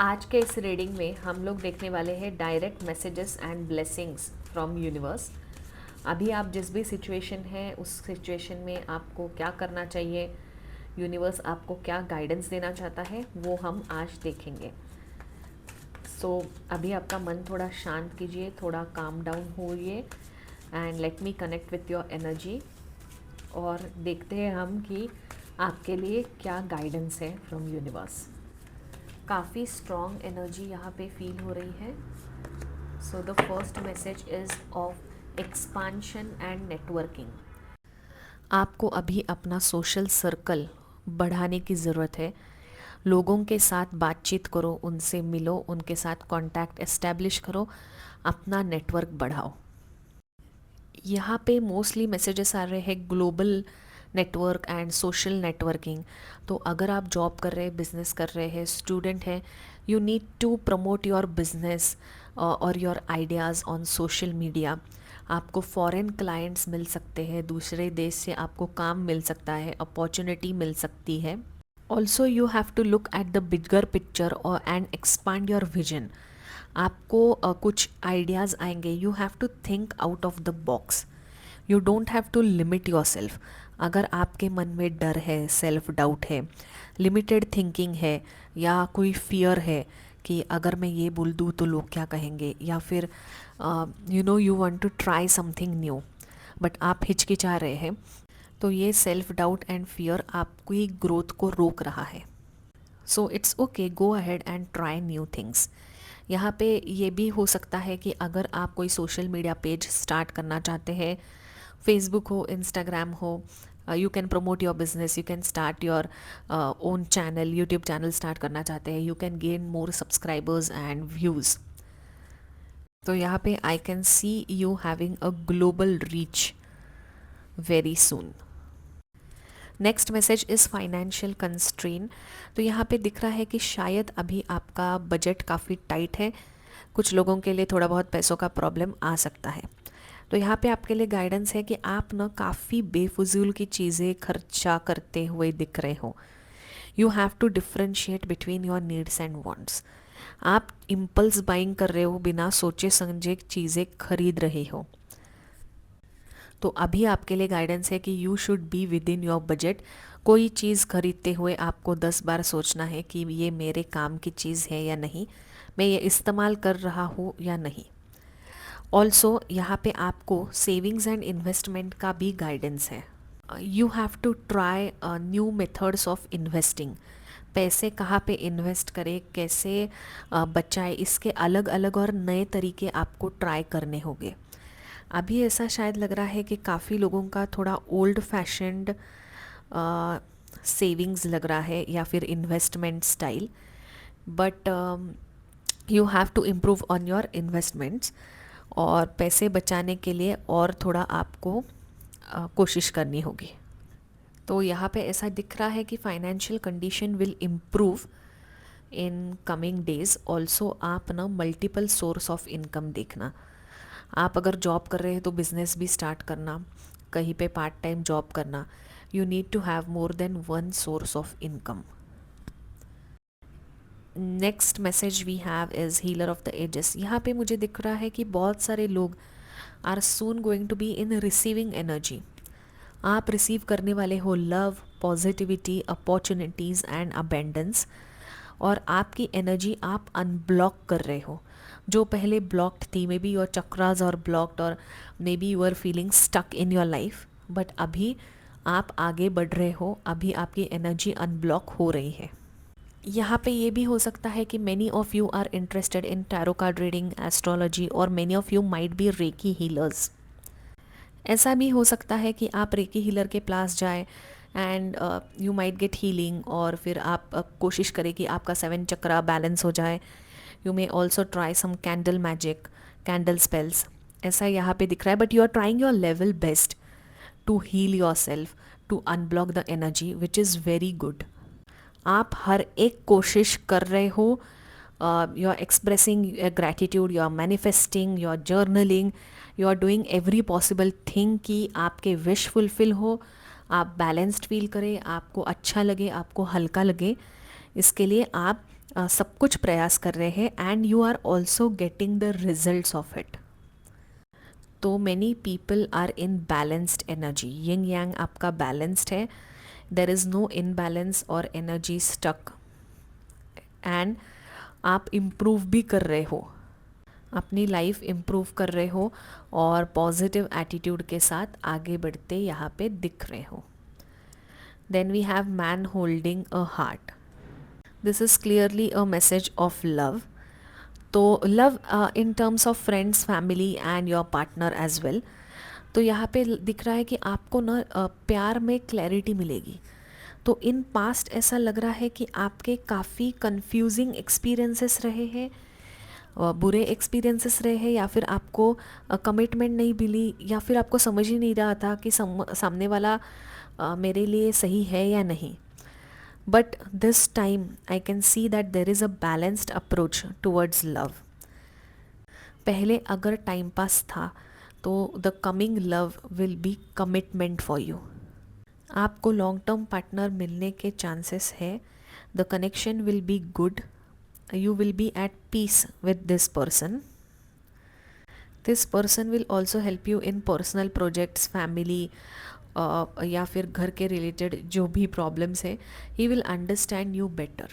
आज के इस रीडिंग में हम लोग देखने वाले हैं direct messages and blessings from universe. अभी आप जिस भी सिचुएशन है उस सिचुएशन में आपको क्या करना चाहिए, यूनिवर्स आपको क्या गाइडेंस देना चाहता है, वो हम आज देखेंगे। अभी आपका मन थोड़ा शांत कीजिए, थोड़ा काम डाउन होइए and let me connect with your energy और देखते हैं हम कि आपके लिए क्या गाइडेंस है फ्रॉम यूनिवर्स। काफ़ी स्ट्रॉन्ग एनर्जी यहाँ पे फील हो रही है। So the first message is of expansion and networking. आपको अभी अपना सोशल सर्कल बढ़ाने की ज़रूरत है। लोगों के साथ बातचीत करो, उनसे मिलो, उनके साथ कांटेक्ट एस्टेब्लिश करो, अपना नेटवर्क बढ़ाओ। यहाँ पे मोस्टली मैसेजेस आ रहे हैं global network and social networking. तो अगर आप जॉब कर रहे हैं, बिजनेस कर रहे हैं, स्टूडेंट हैं, you need to promote your business और your ideas on social media. आपको फॉरेन क्लाइंट्स मिल सकते हैं, दूसरे देश से आपको काम मिल सकता है, अपॉर्चुनिटी मिल सकती है। Also you have to look at the bigger picture और एंड एक्सपांड योर विजन। आपको कुछ आइडियाज़ आएंगे, you have to think out of the box. You don't have to limit yourself. अगर आपके मन में डर है, सेल्फ डाउट है, लिमिटेड थिंकिंग है, या कोई फियर है कि अगर मैं ये बोल दूँ तो लोग क्या कहेंगे, या फिर you want to try something new but आप हिचकिचा रहे हैं, तो ये सेल्फ डाउट एंड फियर आपकी ग्रोथ को रोक रहा है। So it's okay, go ahead and try new things. यहाँ पे ये भी हो सकता है कि अगर आप कोई सोशल मीडिया पेज स्टार्ट करना चाहते हैं, फेसबुक हो, इंस्टाग्राम हो, you can promote your business, you can start your own channel, YouTube channel start करना चाहते हैं, you can gain more subscribers and views. तो यहाँ पे I can see you having a global reach very soon. Next message is financial constrain. तो यहाँ पे दिख रहा है कि शायद अभी आपका बजट काफ़ी टाइट है, कुछ लोगों के लिए थोड़ा बहुत पैसों का प्रॉब्लम आ सकता है। तो यहाँ पे आपके लिए गाइडेंस है कि आप ना काफ़ी बेफजूल की चीज़ें खर्चा करते हुए दिख रहे हो। You have to differentiate between your needs and wants. आप इम्पल्स बाइंग कर रहे हो, बिना सोचे समझे चीज़ें खरीद रहे हो। तो अभी आपके लिए गाइडेंस है कि you should be with in your budget. कोई चीज़ खरीदते हुए आपको 10 बार सोचना है कि ये मेरे काम की चीज़ है या नहीं, मैं ये इस्तेमाल कर रहा हूँ या नहीं। ऑल्सो यहाँ पे आपको सेविंग्स एंड इन्वेस्टमेंट का भी गाइडेंस है। You have to try new methods of investing. पैसे कहाँ पे इन्वेस्ट करें, कैसे बचाए, इसके अलग अलग और नए तरीके आपको ट्राई करने होंगे। अभी ऐसा शायद लग रहा है कि काफ़ी लोगों का थोड़ा ओल्ड फैशन्ड सेविंग्स लग रहा है या फिर investment style, but you have to improve on your investments. और पैसे बचाने के लिए और थोड़ा आपको कोशिश करनी होगी। तो यहाँ पे ऐसा दिख रहा है कि financial condition will improve in coming days. Also आप ना मल्टीपल सोर्स ऑफ इनकम देखना। आप अगर जॉब कर रहे हैं तो बिज़नेस भी स्टार्ट करना, कहीं पे पार्ट टाइम जॉब करना। You need to have more than one source of income. Next message we have is healer of the ages. यहाँ पे मुझे दिख रहा है कि बहुत सारे लोग are soon going to be in receiving energy. आप रिसीव करने वाले हो love, positivity, opportunities and abundance. और आपकी एनर्जी आप अनब्लॉक कर रहे हो। जो पहले ब्लॉक्ड थी, मे बी योर चक्रास और ब्लॉक्ड, और maybe you are feeling stuck in your life, but अभी आप आगे बढ़ रहे हो, अभी आपकी एनर्जी अनब्लॉक हो रही है। यहाँ पे ये भी हो सकता है कि many of you are interested in tarot card reading, astrology, और many of you might be reiki healers. ऐसा भी हो सकता है कि आप रेकी हीलर के पास जाए and you might get healing, और फिर आप कोशिश करें कि आपका 7 चक्रा बैलेंस हो जाए। You may also try some candle magic, candle spells, ऐसा यहाँ पे दिख रहा है। But you are trying your level best to heal yourself, to unblock the energy, which is very good. आप हर एक कोशिश कर रहे हो। You are expressing gratitude, you are manifesting, you are journaling, you are doing every possible thing कि आपके wish fulfil हो, आप बैलेंस्ड फील करें, आपको अच्छा लगे, आपको हल्का लगे। इसके लिए आप सब कुछ प्रयास कर रहे हैं and you are also getting the results of it. तो many people are in balanced energy, yin yang आपका बैलेंस्ड है, देर इज़ नो इनबैलेंस और एनर्जी स्टक, एंड आप इम्प्रूव भी कर रहे हो, अपनी लाइफ इम्प्रूव कर रहे हो और पॉजिटिव एटीट्यूड के साथ आगे बढ़ते यहाँ पे दिख रहे हो। Then we have man holding a heart, this is clearly a message of love. तो love in terms of friends, family and your partner as well. तो यहाँ पे दिख रहा है कि आपको ना प्यार में क्लैरिटी मिलेगी। तो इन पास्ट ऐसा लग रहा है कि आपके काफ़ी कंफ्यूजिंग एक्सपीरियंसेस रहे हैं, बुरे एक्सपीरियंसेस रहे हैं, या फिर आपको कमिटमेंट नहीं मिली, या फिर आपको समझ ही नहीं रहा था कि सामने वाला मेरे लिए सही है या नहीं। But this time I can see that there is a balanced approach towards love. पहले अगर टाइम पास था तो the coming love will be commitment for you. आपको लॉन्ग टर्म पार्टनर मिलने के चांसेस है, the connection will be good, you will be at peace with this person. This person will also help you in personal projects, family या फिर घर के related जो भी प्रॉब्लम्स है, he will understand you better.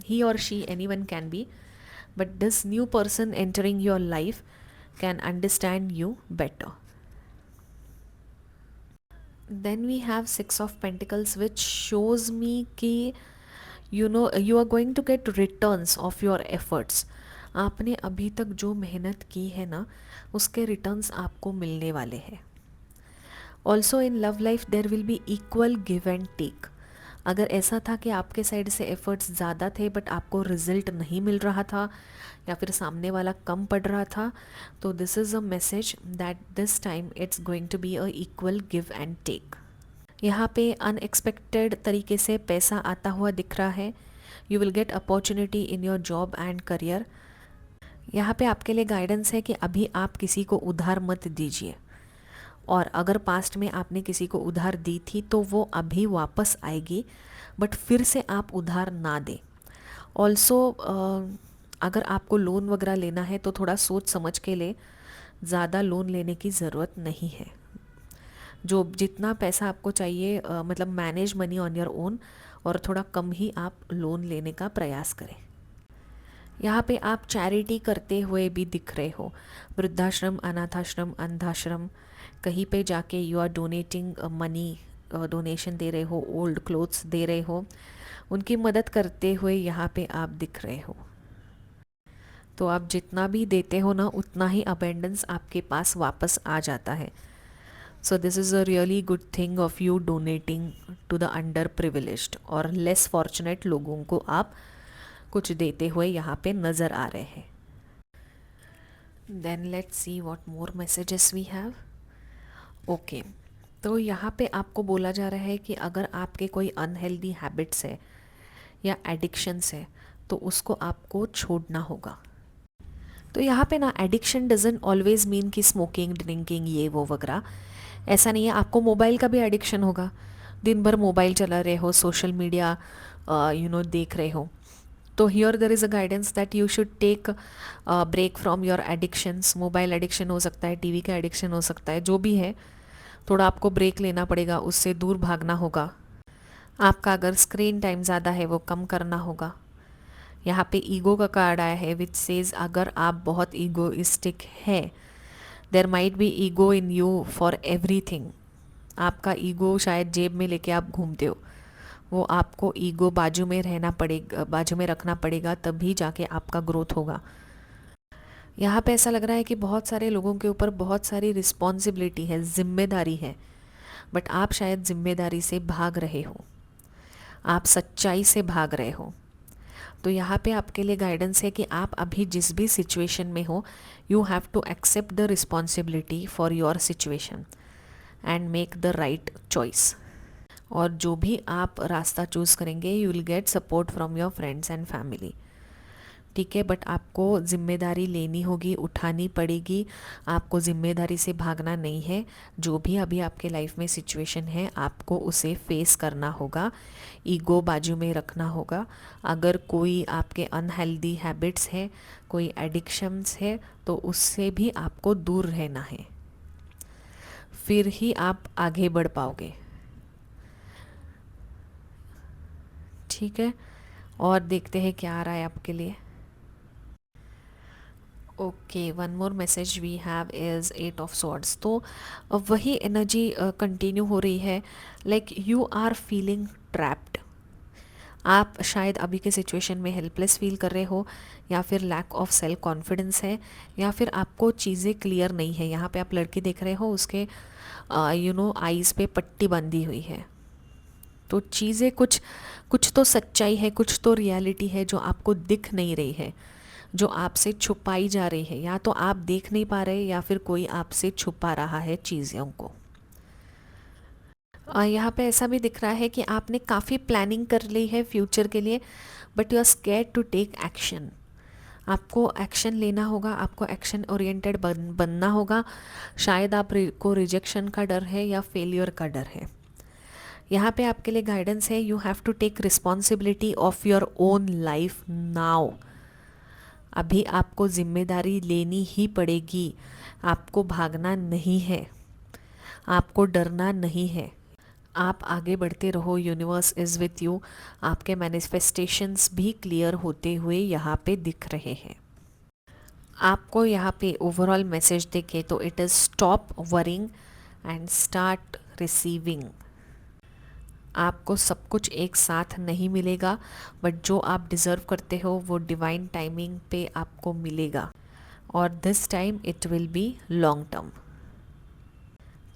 He or she, anyone can be, but this new person entering your life can understand you better. Then we have Six of Pentacles, which shows me कि you are going to get returns of your efforts. आपने अभी तक जो मेहनत की है ना, उसके रिटर्न्स आपको मिलने वाले हैं। Also in love life there will be equal give and take. अगर ऐसा था कि आपके साइड से एफर्ट्स ज़्यादा थे बट आपको रिजल्ट नहीं मिल रहा था, या फिर सामने वाला कम पड़ रहा था, तो this is a message that this time it's going to be a equal give and take. यहाँ पे अनएक्सपेक्टेड तरीके से पैसा आता हुआ दिख रहा है। You will get opportunity in your job and career. यहाँ पे आपके लिए गाइडेंस है कि अभी आप किसी को उधार मत दीजिए, और अगर पास्ट में आपने किसी को उधार दी थी तो वो अभी वापस आएगी, बट फिर से आप उधार ना दें। ऑल्सो अगर आपको लोन वगैरह लेना है तो थोड़ा सोच समझ के ले, ज़्यादा लोन लेने की ज़रूरत नहीं है। जो जितना पैसा आपको चाहिए, मतलब manage money on your own, और थोड़ा कम ही आप लोन लेने का प्रयास करें। यहाँ पे आप चैरिटी करते हुए भी दिख रहे हो, वृद्धाश्रम, अनाथाश्रम, अंधाश्रम, कहीं पे जाके you are donating money, donation दे रहे हो, ओल्ड क्लोथ्स दे रहे हो, उनकी मदद करते हुए यहाँ पे आप दिख रहे हो। तो आप जितना भी देते हो ना, उतना ही अबेंडेंस आपके पास वापस आ जाता है। So this is a really good thing of you donating to the underprivileged और less fortunate लोगों को आप कुछ देते हुए यहाँ पे नज़र आ रहे हैं। Then let's see what more messages we have. Okay, तो यहाँ पे आपको बोला जा रहा है कि अगर आपके कोई अनहेल्दी हैबिट्स है या एडिक्शंस है तो उसको आपको छोड़ना होगा। तो यहाँ पे ना एडिक्शन डजंट ऑलवेज मीन कि स्मोकिंग, ड्रिंकिंग, ये वो वगैरह, ऐसा नहीं है। आपको मोबाइल का भी एडिक्शन होगा, दिन भर मोबाइल चला रहे हो, सोशल मीडिया देख रहे हो, तो here there is a guidance that you should take break from your addictions. Mobile addiction हो सकता है, टीवी का एडिक्शन हो सकता है, जो भी है, थोड़ा आपको ब्रेक लेना पड़ेगा, उससे दूर भागना होगा। आपका अगर स्क्रीन टाइम ज़्यादा है वो कम करना होगा। यहाँ पे ईगो का कार्ड आया है विच सेज अगर आप बहुत ईगोइस्टिक है, there might be ego in you for everything. आपका ईगो शायद जेब में लेके आप घूमते हो, वो आपको ईगो बाजू में रहना पड़ेगा, बाजू में रखना पड़ेगा, तभी जाके आपका ग्रोथ होगा। यहाँ पे ऐसा लग रहा है कि बहुत सारे लोगों के ऊपर बहुत सारी रिस्पॉन्सिबिलिटी है, जिम्मेदारी है, बट आप शायद जिम्मेदारी से भाग रहे हो, आप सच्चाई से भाग रहे हो। तो यहाँ पे आपके लिए गाइडेंस है कि आप अभी जिस भी सिचुएशन में हो, you have to accept the responsibility for your situation and make the right choice. और जो भी आप रास्ता चूज़ करेंगे, you will get support from your friends and family. ठीक है, बट आपको जिम्मेदारी लेनी होगी, उठानी पड़ेगी। आपको जिम्मेदारी से भागना नहीं है। जो भी अभी आपके लाइफ में सिचुएशन है आपको उसे फेस करना होगा, ईगो बाजू में रखना होगा। अगर कोई आपके अनहेल्दी हैबिट्स है, कोई एडिक्शंस है, तो उससे भी आपको दूर रहना है, फिर ही आप आगे बढ़ पाओगे। ठीक है, और देखते हैं क्या आ रहा है आपके लिए। Okay, one more message we have is 8 of swords. तो वही एनर्जी कंटिन्यू हो रही है, like you are feeling trapped. आप शायद अभी के सिचुएशन में हेल्पलेस फील कर रहे हो, या फिर लैक ऑफ सेल्फ कॉन्फिडेंस है, या फिर आपको चीज़ें क्लियर नहीं है। यहाँ पे आप लड़की देख रहे हो, उसके आईज़ पे पट्टी बंधी हुई है। तो चीज़ें कुछ कुछ तो सच्चाई है, कुछ तो रियलिटी है जो आपको दिख नहीं रही है, जो आपसे छुपाई जा रही है। या तो आप देख नहीं पा रहे, या फिर कोई आपसे छुपा रहा है चीज़ों को। यहाँ पे ऐसा भी दिख रहा है कि आपने काफ़ी प्लानिंग कर ली है फ्यूचर के लिए, but you are scared to take action. आपको एक्शन लेना होगा, आपको एक्शन ओरिएंटेड बनना होगा। शायद आप को रिजेक्शन का डर है या फेलियर का डर है। यहाँ पे आपके लिए गाइडेंस है, you have to take responsibility of your own life now. अभी आपको जिम्मेदारी लेनी ही पड़ेगी। आपको भागना नहीं है, आपको डरना नहीं है। आप आगे बढ़ते रहो, यूनिवर्स इज़ विथ यू। आपके मैनिफेस्टेशंस भी क्लियर होते हुए यहाँ पे दिख रहे हैं। आपको यहाँ पे ओवरऑल मैसेज देखे तो it is stop worrying and start receiving. आपको सब कुछ एक साथ नहीं मिलेगा, बट जो आप डिज़र्व करते हो वो डिवाइन टाइमिंग पे आपको मिलेगा, और this time it will be long term.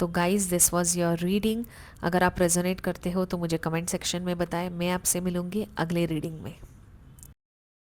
तो guys, this was your reading. अगर आप रेजोनेट करते हो तो मुझे कमेंट सेक्शन में बताएं। मैं आपसे मिलूँगी अगले रीडिंग में।